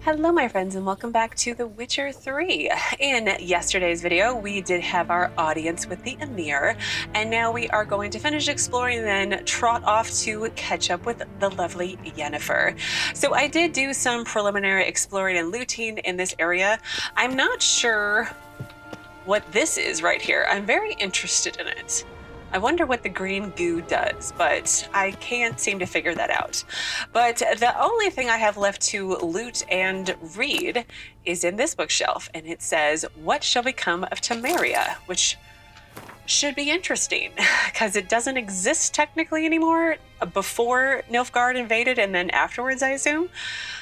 Hello my friends and welcome back to The Witcher 3. In yesterday's video we did have our audience with the Emir, and now we are going to finish exploring and then trot off to catch up with the lovely Yennefer. So I did do some preliminary exploring and looting in this area. I'm not sure what this is right here. I'm very interested in it. I wonder what the green goo does, but I can't seem to figure that out. But the only thing I have left to loot and read is in this bookshelf, and it says, "What shall become of Temeria?" which should be interesting because it doesn't exist technically anymore before Nilfgaard invaded and then afterwards, I assume.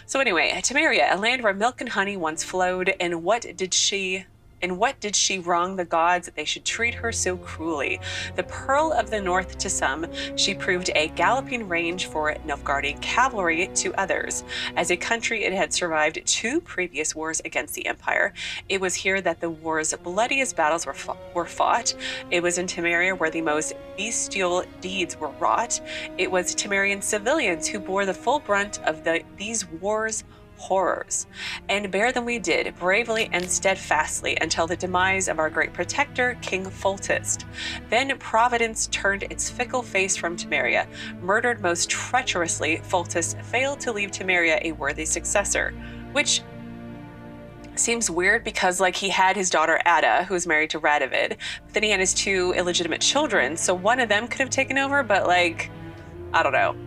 So anyway, Temeria, a land where milk and honey once flowed, and what did she wrong the gods that they should treat her so cruelly? The Pearl of the North to some, she proved a galloping range for Nilfgaardian cavalry to others. As a country, it had survived 2 previous wars against the Empire. It was here that the war's bloodiest battles were fought. It was in Temeria where the most bestial deeds were wrought. It was Temerian civilians who bore the full brunt of these wars' horrors, and bear them we did, bravely and steadfastly, until the demise of our great protector, King Foltest. Then Providence turned its fickle face from Temeria. Murdered most treacherously, Foltest failed to leave Temeria a worthy successor, which seems weird because, like, he had his daughter Attre, who was married to Radovic, but then he had his 2 illegitimate children, so one of them could have taken over, but, like, I don't know.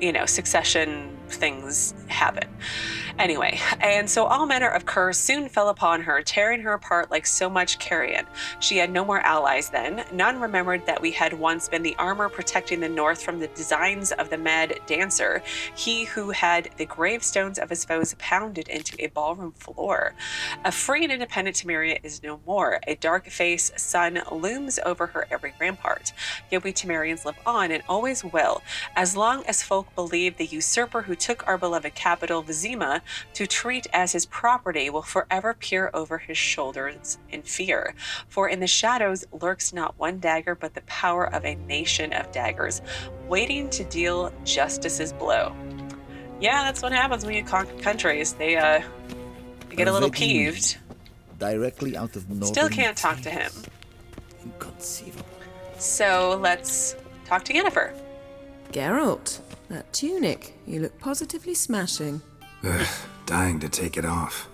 You know, succession things happen. Anyway, and so all manner of curse soon fell upon her, tearing her apart like so much carrion. She had no more allies then. None remembered that we had once been the armor protecting the north from the designs of the mad dancer, he who had the gravestones of his foes pounded into a ballroom floor. A free and independent Temeria is no more. A dark-faced sun looms over her every rampart. Yet we Temerians live on and always will, as long as folk believe the usurper who took our beloved capital, Vizima, to treat as his property will forever peer over his shoulders in fear. For in the shadows lurks not one dagger, but the power of a nation of daggers, waiting to deal justice's blow. Yeah, that's what happens when you conquer countries. They get a little peeved. Directly out of northern. Still can't talk to him. Inconceivable. So let's talk to Yennefer. Geralt, that tunic, you look positively smashing. Ugh, dying to take it off.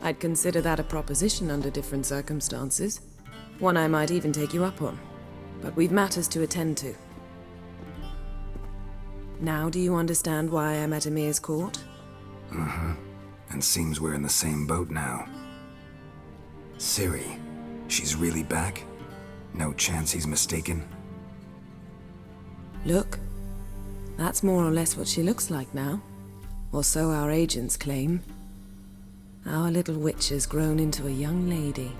I'd consider that a proposition under different circumstances. One I might even take you up on. But we've matters to attend to. Now do you understand why I'm at Emir's court? Mm-hmm. And seems we're in the same boat now. Ciri, she's really back? No chance he's mistaken? Look, that's more or less what she looks like now. Or so our agents claim. Our little witch has grown into a young lady.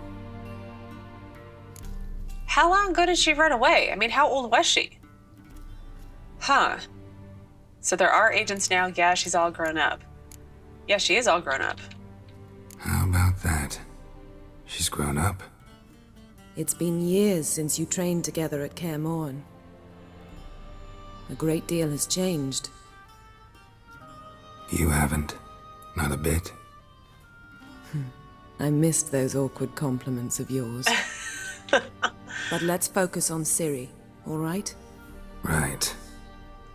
How long ago did she run away? I mean, how old was she? Huh. So there are agents now. Yeah, she's all grown up. Yeah, she is all grown up. How about that? She's grown up? It's been years since you trained together at Kaer Morhen. A great deal has changed. You haven't? Not a bit? I missed those awkward compliments of yours. But let's focus on Ciri, all right? Right.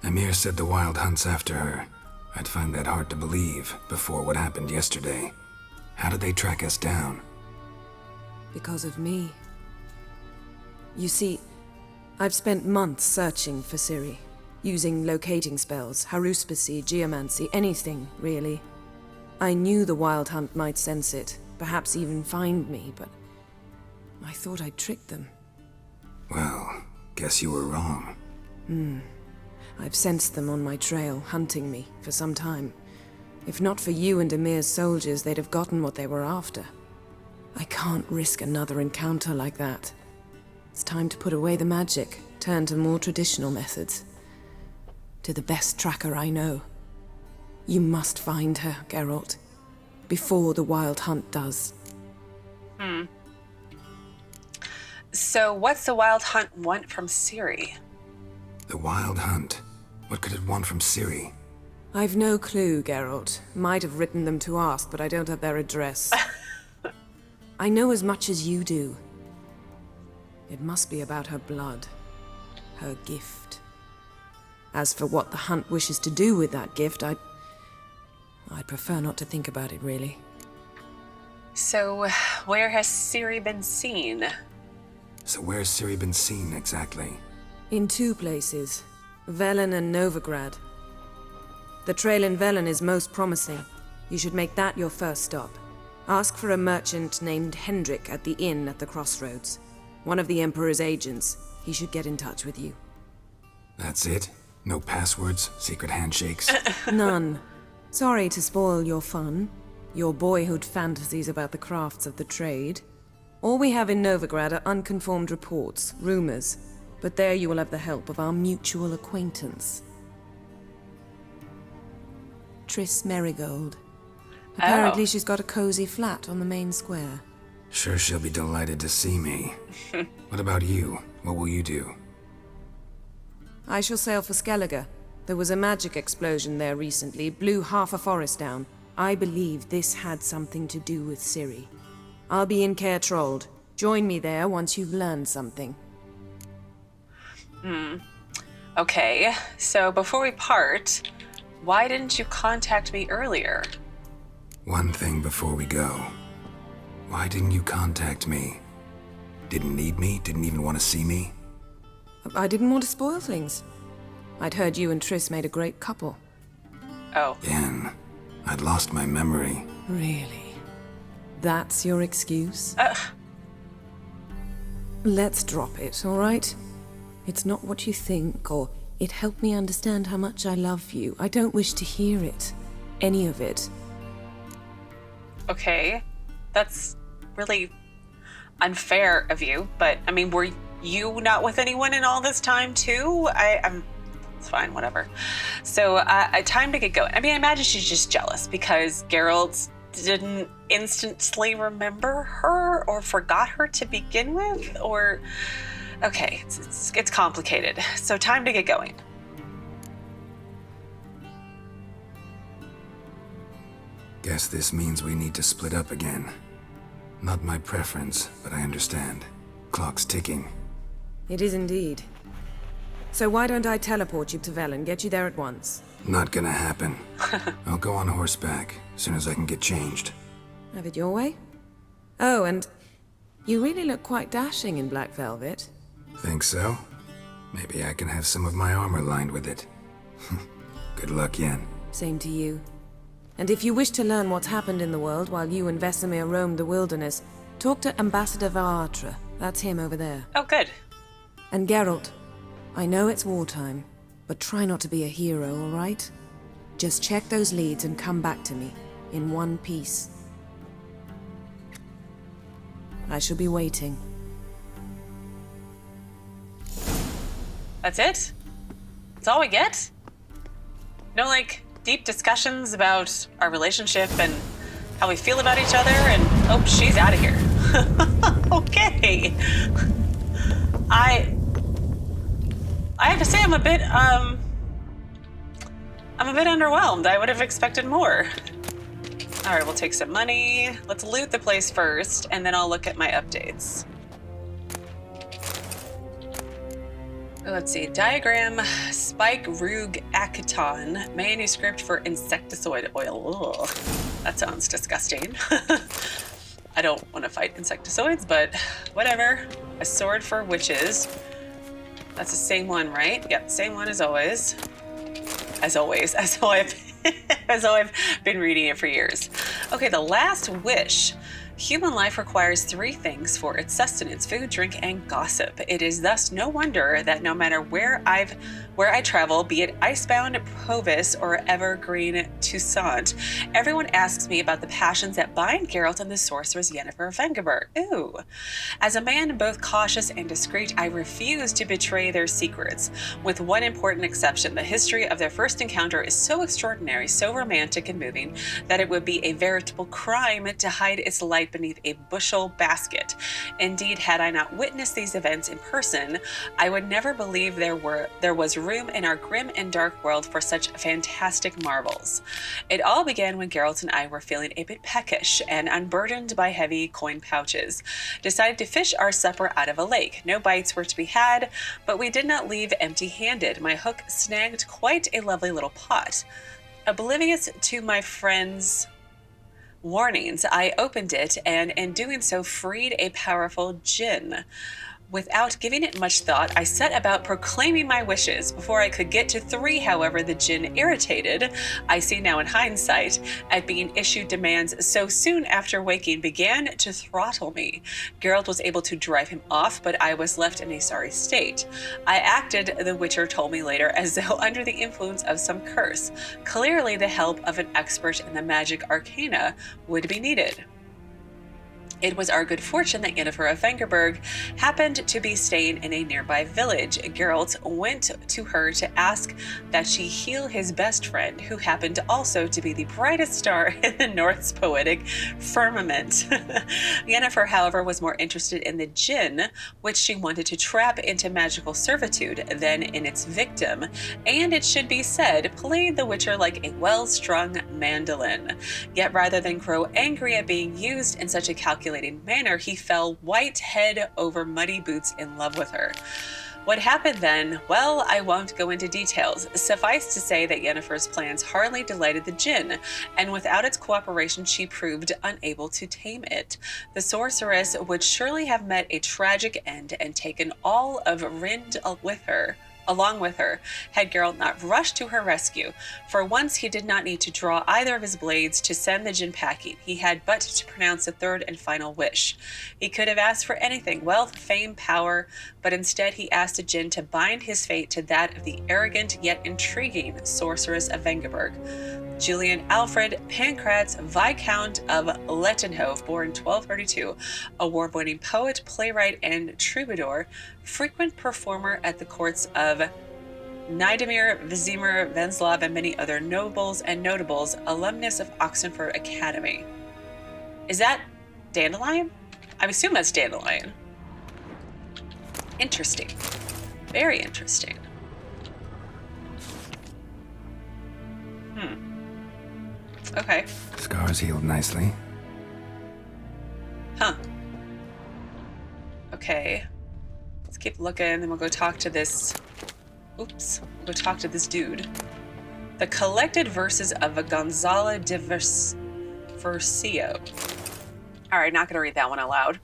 Emir said the Wild Hunt's after her. I'd find that hard to believe before what happened yesterday. How did they track us down? Because of me. You see, I've spent months searching for Ciri. Using locating spells, haruspicy, geomancy, anything, really. I knew the Wild Hunt might sense it, perhaps even find me, but I thought I'd tricked them. Well, guess you were wrong. I've sensed them on my trail, hunting me, for some time. If not for you and Emir's soldiers, they'd have gotten what they were after. I can't risk another encounter like that. It's time to put away the magic, turn to more traditional methods. To the best tracker I know. You must find her, Geralt. Before the Wild Hunt does. So what's the Wild Hunt want from Ciri? The Wild Hunt? What could it want from Ciri? I've no clue, Geralt. Might have written them to ask, but I don't have their address. I know as much as you do. It must be about her blood. Her gift. As for what the hunt wishes to do with that gift, I'd prefer not to think about it, really. So, where has Ciri been seen? So where's Ciri been seen, exactly? In 2 places. Velen and Novigrad. The trail in Velen is most promising. You should make that your first stop. Ask for a merchant named Hendrick at the inn at the crossroads. One of the Emperor's agents. He should get in touch with you. That's it? No passwords? Secret handshakes? None. Sorry to spoil your fun. Your boyhood fantasies about the crafts of the trade. All we have in Novigrad are unconfirmed reports, rumors. But there you will have the help of our mutual acquaintance. Triss Merigold. Apparently she's got a cozy flat on the main square. Sure she'll be delighted to see me. What about you? What will you do? I shall sail for Skellige. There was a magic explosion there recently, blew half a forest down. I believe this had something to do with Ciri. I'll be in Caer Trold. Join me there once you've learned something. Okay, so before we part, why didn't you contact me earlier? One thing before we go. Why didn't you contact me? Didn't need me? Didn't even want to see me? I didn't want to spoil things. I'd heard you and Triss made a great couple. Oh. Again, I'd lost my memory. Really? That's your excuse? Let's drop it, all right? It's not what you think, or it helped me understand how much I love you. I don't wish to hear it. Any of it. Okay. That's really unfair of you, but I mean, were you not with anyone in all this time too? It's fine, whatever. So, time to get going. I mean, I imagine she's just jealous because Geralt didn't instantly remember her or forgot her to begin with, or... Okay, it's complicated. So time to get going. Guess this means we need to split up again. Not my preference, but I understand. Clock's ticking. It is indeed. So why don't I teleport you to Velen, get you there at once? Not gonna happen. I'll go on horseback, as soon as I can get changed. Have it your way? Oh, and you really look quite dashing in black velvet. Think so? Maybe I can have some of my armor lined with it. Good luck, Yen. Same to you. And if you wish to learn what's happened in the world while you and Vesemir roamed the wilderness, talk to Ambassador Attre. That's him over there. Oh, good. And Geralt, I know it's wartime, but try not to be a hero, all right? Just check those leads and come back to me, in one piece. I shall be waiting. That's it? That's all we get? No, like, deep discussions about our relationship and how we feel about each other, and oh, she's out of here. Okay. I have to say I'm a bit underwhelmed. I would have expected more. All right, we'll take some money. Let's loot the place first, and then I'll look at my updates. Let's see, diagram, Spikeroog Aketon, manuscript for Insectoid Oil. Ugh, that sounds disgusting. I don't want to fight insectoids, but whatever. A sword for witches. That's the same one, right? Yep, same one as always. As how I've been reading it for years. Okay, the last wish. Human life requires 3 things for its sustenance: food, drink, and gossip. It is thus no wonder that no matter where I travel, be it icebound Provis or evergreen Toussaint, everyone asks me about the passions that bind Geralt and the sorceress Yennefer of Vengerberg. Ooh. As a man both cautious and discreet, I refuse to betray their secrets. With one important exception, the history of their first encounter is so extraordinary, so romantic and moving, that it would be a veritable crime to hide its light night beneath a bushel basket. Indeed, had I not witnessed these events in person, I would never believe there was room in our grim and dark world for such fantastic marvels. It all began when Geralt and I were feeling a bit peckish and unburdened by heavy coin pouches. Decided to fish our supper out of a lake. No bites were to be had, but we did not leave empty-handed. My hook snagged quite a lovely little pot. Oblivious to my friend's warnings, I opened it and in doing so freed a powerful Djinn. Without giving it much thought, I set about proclaiming my wishes. Before I could get to 3, however, the Djinn, irritated, I see now in hindsight, at being issued demands so soon after waking, began to throttle me. Geralt was able to drive him off, but I was left in a sorry state. I acted, the Witcher told me later, as though under the influence of some curse. Clearly, the help of an expert in the magic arcana would be needed. It was our good fortune that Yennefer of Vengerberg happened to be staying in a nearby village. Geralt went to her to ask that she heal his best friend, who happened also to be the brightest star in the North's poetic firmament. Yennefer, however, was more interested in the Djinn, which she wanted to trap into magical servitude, than in its victim, and it should be said, played the Witcher like a well-strung mandolin. Yet rather than grow angry at being used in such a calculating manner, he fell white head over muddy boots in love with her. What happened then? Well, I won't go into details. Suffice to say that Yennefer's plans hardly delighted the Djinn, and without its cooperation she proved unable to tame it. The sorceress would surely have met a tragic end and taken all of Rind along with her, had Geralt not rushed to her rescue. For once he did not need to draw either of his blades to send the Djinn packing. He had but to pronounce the third and final wish. He could have asked for anything, wealth, fame, power, but instead he asked the Djinn to bind his fate to that of the arrogant yet intriguing sorceress of Vengerberg. Julian Alfred Pancratz, Viscount of Lettenhove, born 1232, award-winning poet, playwright, and troubadour, frequent performer at the courts of Niedemir, Vizimir, Venslav, and many other nobles and notables, alumnus of Oxenford Academy. Is that Dandelion? I assume that's Dandelion. Interesting. Very interesting. Okay. Scars healed nicely. Huh. Okay. Let's keep looking, and we'll go talk to this... Oops. We'll go talk to this dude. The collected verses of a Gonzal de Verceo. Alright, not gonna read that one out loud.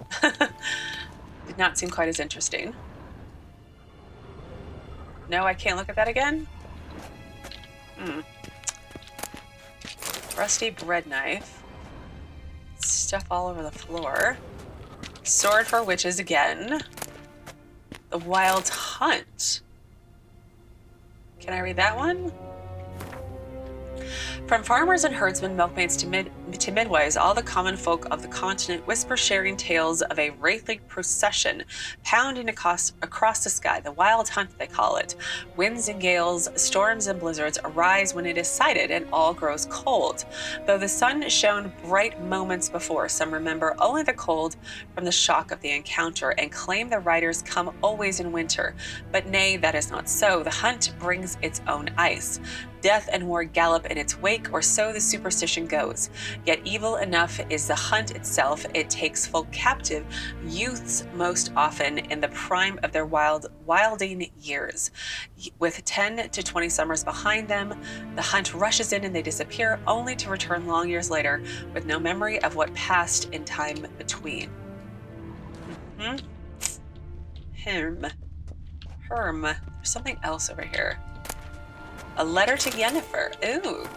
Did not seem quite as interesting. No, I can't look at that again? Rusty bread knife. Stuff all over the floor. Sword for witches again. The Wild Hunt. Can I read that one? From farmers and herdsmen, milkmaids to midwives, all the common folk of the continent whisper sharing tales of a wraithly procession pounding across the sky. The Wild Hunt, they call it. Winds and gales, storms and blizzards arise when it is sighted, and all grows cold. Though the sun shone bright moments before, some remember only the cold from the shock of the encounter and claim the riders come always in winter. But nay, that is not so. The hunt brings its own ice. Death and war gallop in its wake, or so the superstition goes. Yet evil enough is the hunt itself. It takes full captive youths most often in the prime of their wilding years. With 10 to 20 summers behind them, the hunt rushes in and they disappear, only to return long years later with no memory of what passed in time between. Herm. There's something else over here. A letter to Yennefer. Ooh.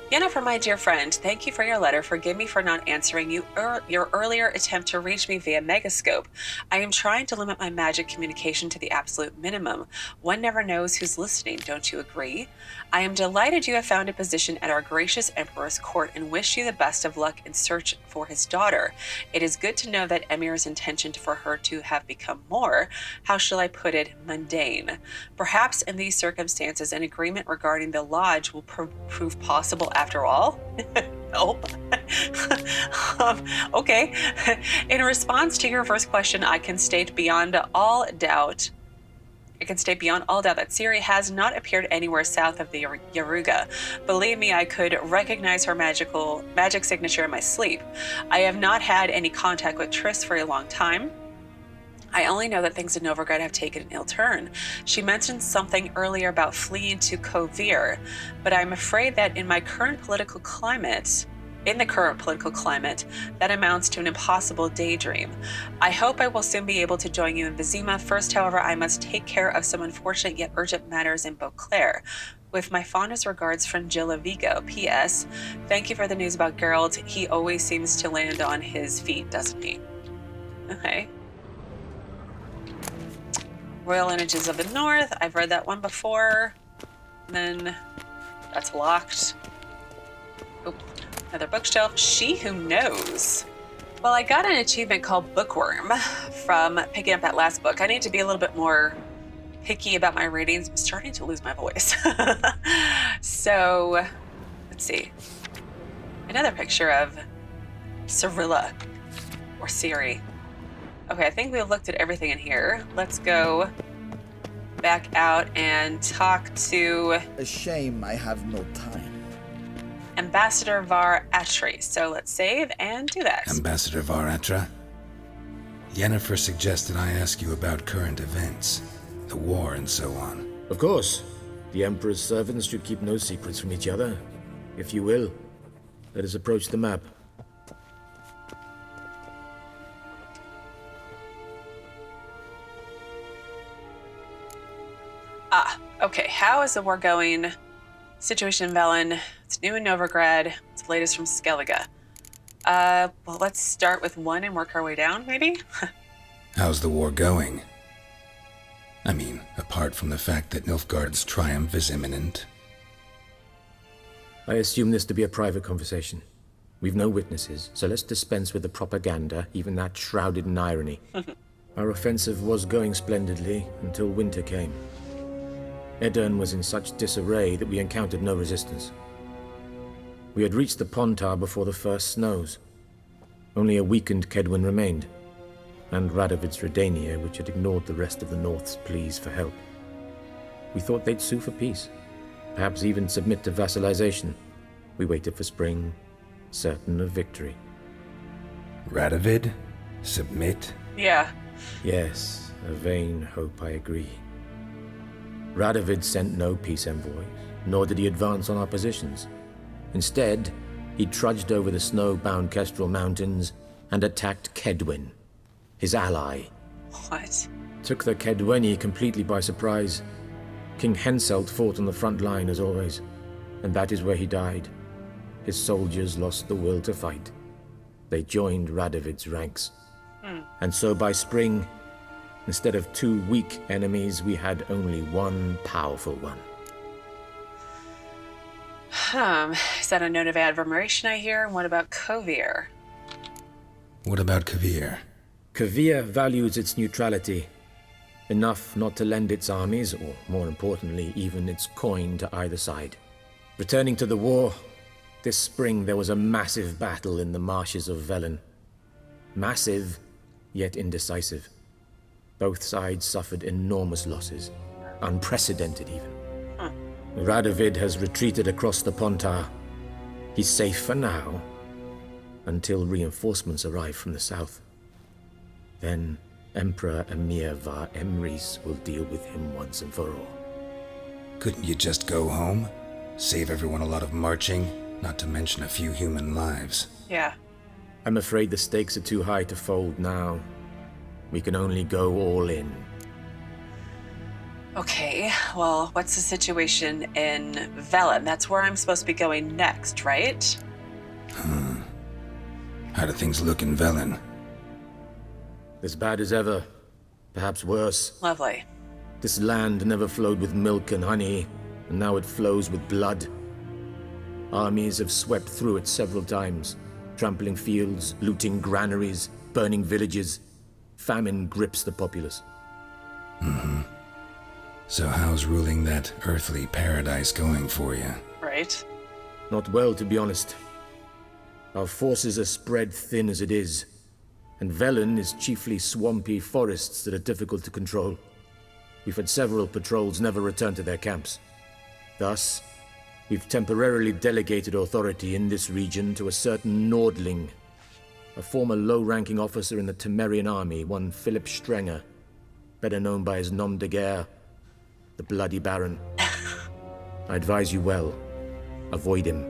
Yennefer, my dear friend, thank you for your letter. Forgive me for not answering your earlier attempt to reach me via Megascope. I am trying to limit my magic communication to the absolute minimum. One never knows who's listening, don't you agree? I am delighted you have found a position at our gracious Emperor's court and wish you the best of luck in search for his daughter. It is good to know that Emir's intention for her to have become more, how shall I put it, mundane. Perhaps in these circumstances, an agreement regarding the lodge will prove possible after all. Nope. Okay. In response to your first question, I can state beyond all doubt that Ciri has not appeared anywhere south of the Yaruga. Believe me, I could recognize her magic signature in my sleep. I have not had any contact with Triss for a long time. I only know that things in Novigrad have taken an ill turn. She mentioned something earlier about fleeing to Kovir, but I'm afraid that in the current political climate, that amounts to an impossible daydream. I hope I will soon be able to join you in Vizima. First, however, I must take care of some unfortunate yet urgent matters in Beauclair. With my fondest regards from Gilla Vigo. P.S. Thank you for the news about Geralt. He always seems to land on his feet, doesn't he? Okay. Royal Lineages of the North. I've read that one before. And then that's locked. Oop. Another bookshelf. She Who Knows. Well, I got an achievement called Bookworm from picking up that last book. I need to be a little bit more picky about my ratings. I'm starting to lose my voice. So, let's see. Another picture of Cirilla or Ciri. Okay, I think we've looked at everything in here. Let's go back out and talk to... A shame I have no time. Ambassador Var Attre. So let's save and do that. Ambassador Var Attre? Yennefer suggested I ask you about current events, the war and so on. Of course. The Emperor's servants should keep no secrets from each other. If you will, let us approach the map. Okay, how is the war going? Situation in Velen. It's new in Novigrad. It's the latest from Skellige. Well, let's start with one and work our way down, maybe? How's the war going? I mean, apart from the fact that Nilfgaard's triumph is imminent. I assume this to be a private conversation. We've no witnesses, so let's dispense with the propaganda, even that shrouded in irony. Our offensive was going splendidly until winter came. Edirn was in such disarray that we encountered no resistance. We had reached the Pontar before the first snows. Only a weakened Kedwin remained, and Radovid's Redania, which had ignored the rest of the North's pleas for help. We thought they'd sue for peace, perhaps even submit to vassalization. We waited for spring, certain of victory. Radovid? Submit? Yeah. Yes, a vain hope, I agree. Radovid sent no peace envoys, nor did he advance on our positions. Instead, he trudged over the snow-bound Kestrel Mountains and attacked Kedwin, his ally. What? Took the Kedweni completely by surprise. King Henselt fought on the front line as always, and that is where he died. His soldiers lost the will to fight. They joined Radovid's ranks. And so by spring, instead of 2 weak enemies, we had only one powerful one. Is that a note of admiration I hear? And what about Kovir? What about Kovir? Kovir values its neutrality, enough not to lend its armies, or more importantly, even its coin to either side. Returning to the war, this spring there was a massive battle in the marshes of Velen. Massive, yet indecisive. Both sides suffered enormous losses, unprecedented even. Radovid has retreated across the Pontar. He's safe for now, until reinforcements arrive from the south. Then Emperor Emir Var Emrys will deal with him once and for all. Couldn't you just go home? Save everyone a lot of marching, not to mention a few human lives. Yeah. I'm afraid the stakes are too high to fold now. We can only go all in. Okay, well, what's the situation in Velen? That's where I'm supposed to be going next, right? How do things look in Velen? As bad as ever, perhaps worse. Lovely. This land never flowed with milk and honey, and now it flows with blood. Armies have swept through it several times, trampling fields, looting granaries, burning villages. Famine grips the populace. So how's ruling that earthly paradise going for you? Right. Not well, to be honest. Our forces are spread thin as it is, and Velen is chiefly swampy forests that are difficult to control. We've had several patrols never return to their camps. Thus, we've temporarily delegated authority in this region to a certain Nordling, a former low-ranking officer in the Temerian army, one Philip Strenger, better known by his nom de guerre, the Bloody Baron. I advise you well. Avoid him.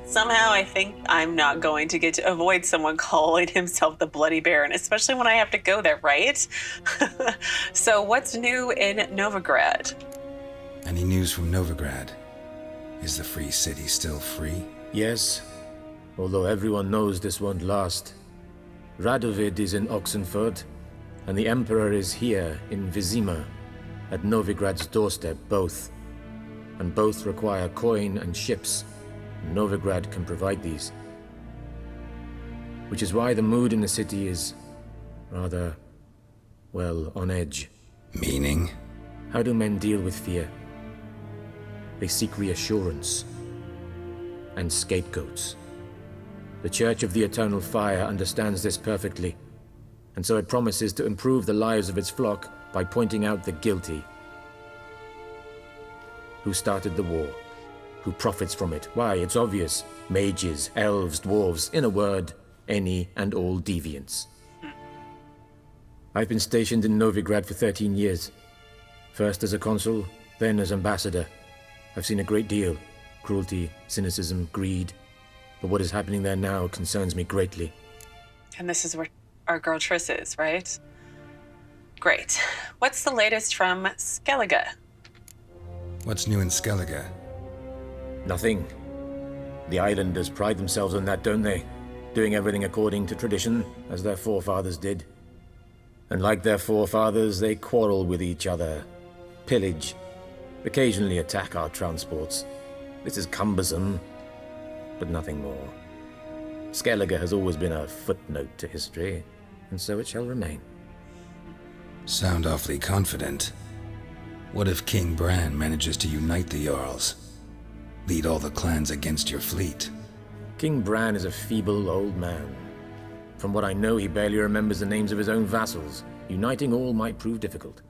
Somehow I think I'm not going to get to avoid someone calling himself the Bloody Baron, especially when I have to go there, right? So what's new in Novigrad? Any news from Novigrad? Is the free city still free? Yes, although everyone knows this won't last. Radovic is in Oxenford, and the Emperor is here in Vizima, at Novigrad's doorstep, both. And both require coin and ships. Novigrad can provide these. Which is why the mood in the city is rather, well, on edge. Meaning? How do men deal with fear? They seek reassurance and scapegoats. The Church of the Eternal Fire understands this perfectly, and so it promises to improve the lives of its flock by pointing out the guilty. Who started the war? Who profits from it? Why, it's obvious. Mages, elves, dwarves, in a word, any and all deviants. I've been stationed in Novigrad for 13 years. First as a consul, then as ambassador. I've seen a great deal. Cruelty, cynicism, greed. But what is happening there now concerns me greatly. And this is where our girl Triss is, right? Great. What's the latest from Skellige? What's new in Skellige? Nothing. The islanders pride themselves on that, don't they? Doing everything according to tradition, as their forefathers did. And like their forefathers, they quarrel with each other, pillage, occasionally attack our transports. This is cumbersome, but nothing more. Skellige has always been a footnote to history, and so it shall remain. Sound awfully confident. What if King Bran manages to unite the Jarls? Lead all the clans against your fleet? King Bran is a feeble old man. From what I know, he barely remembers the names of his own vassals. Uniting all might prove difficult.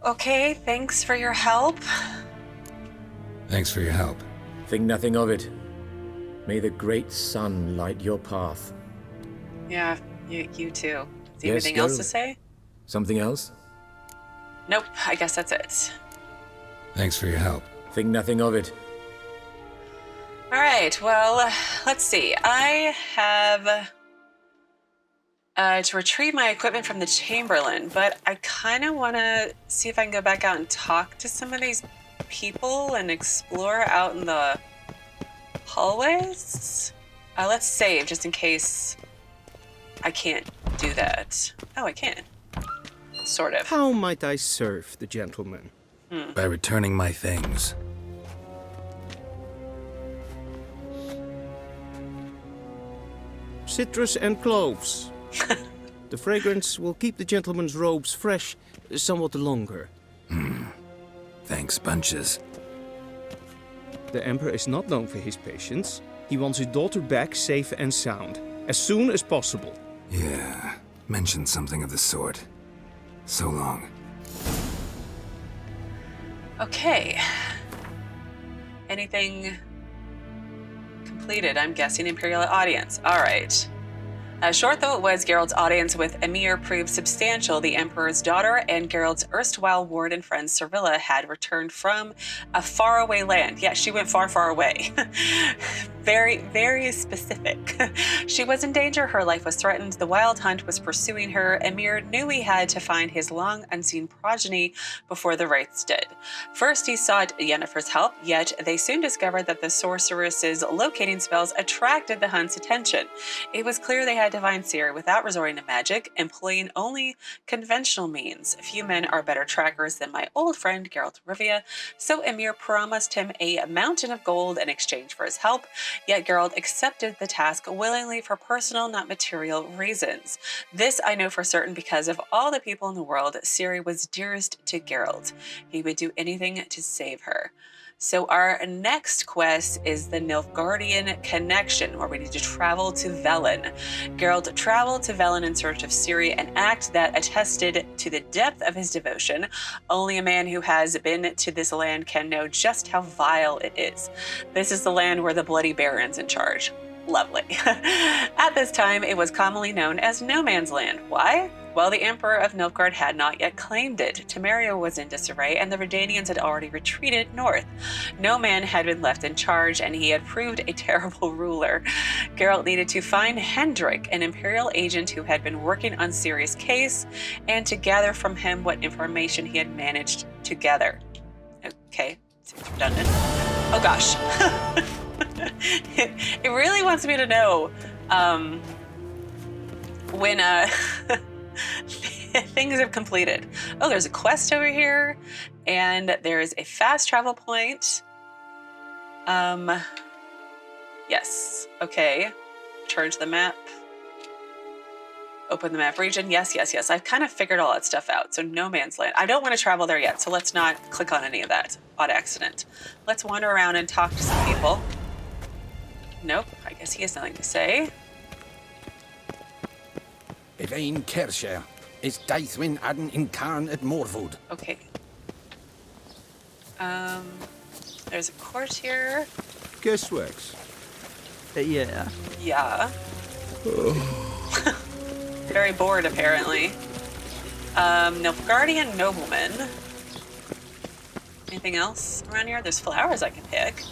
Okay, thanks for your help. Thanks for your help. Think nothing of it. May the great sun light your path. Yeah, you too. Is there Yes, anything go. else to say? Something else? Nope, I guess that's it. Thanks for your help. Think nothing of it. All right, well, let's see. I have to retrieve my equipment from the Chamberlain, but I kind of want to see if I can go back out and talk to some of these people and explore out in the hallways. Let's save just in case I can't do that. Oh, I can. Sort of. How might I serve the gentleman? By returning my things. Citrus and cloves. The fragrance will keep the gentleman's robes fresh somewhat longer. Thanks, bunches. The Emperor is not known for his patience. He wants his daughter back safe and sound, as soon as possible. Yeah, mentioned something of the sort. So long. Okay. Anything completed? I'm guessing Imperial Audience. All right. Short though it was, Geralt's audience with Emir proved substantial. The Emperor's daughter and Geralt's erstwhile ward and friend Cirilla had returned from a faraway land. Yeah, she went far, far away. Very, very specific. She was in danger. Her life was threatened. The Wild Hunt was pursuing her. Emir knew he had to find his long unseen progeny before the Wraiths did. First, he sought Yennefer's help, yet they soon discovered that the sorceress's locating spells attracted the Hunt's attention. It was clear they had divine Ciri without resorting to magic, employing only conventional means. Few men are better trackers than my old friend Geralt and Rivia, so Emir promised him a mountain of gold in exchange for his help, yet Geralt accepted the task willingly for personal, not material reasons. This I know for certain because of all the people in the world, Ciri was dearest to Geralt. He would do anything to save her. So our next quest is the Nilfgaardian connection, where we need to travel to Velen. Geralt traveled to Velen in search of Ciri, an act that attested to the depth of his devotion. Only a man who has been to this land can know just how vile it is. This is the land where the Bloody Baron's in charge. Lovely. At this time, it was commonly known as No Man's Land. Why? Well, the Emperor of Nilfgaard had not yet claimed it. Temeria was in disarray, and the Redanians had already retreated north. No man had been left in charge, and he had proved a terrible ruler. Geralt needed to find Hendrick, an Imperial agent who had been working on Ciri's case, and to gather from him what information he had managed to gather. Okay, seems redundant. Oh gosh. It really wants me to know when things have completed. Oh, there's a quest over here, and there's a fast travel point. Yes. Okay. Turn to the map. Open the map region. Yes. I've kind of figured all that stuff out. So No Man's Land. I don't want to travel there yet, so let's not click on any of that on accident. Let's wander around and talk to some people. Nope. I guess he has nothing to say. Evain Kersher is Daithwin Adden in Karn at Morwood. Okay. There's a court here. Guessworks. Yeah. Yeah. Very bored, apparently. Nilfgaardian nobleman. Anything else around here? There's flowers I can pick.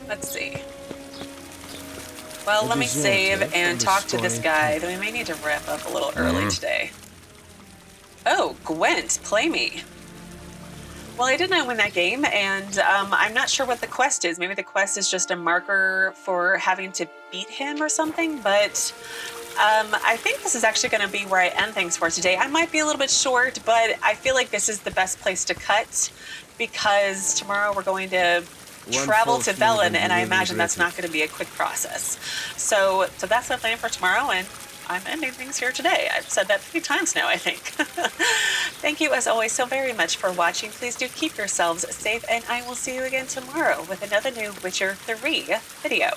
Let's see. Well, let me save and talk to this guy. Then we may need to wrap up a little early today. Oh, Gwent, play me. Well, I did not win that game, and I'm not sure what the quest is. Maybe the quest is just a marker for having to beat him or something, but I think this is actually going to be where I end things for today. I might be a little bit short, but I feel like this is the best place to cut, because tomorrow we're going to travel to Velen, and I imagine that's not going to be a quick process. So that's my plan for tomorrow, and I'm ending things here today. I've said that 3 times now, I think. Thank you, as always, so very much for watching. Please do keep yourselves safe, and I will see you again tomorrow with another new Witcher 3 video.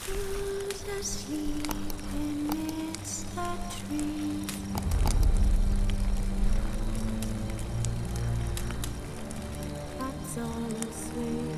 Who's asleep amidst that tree? That's on the swing.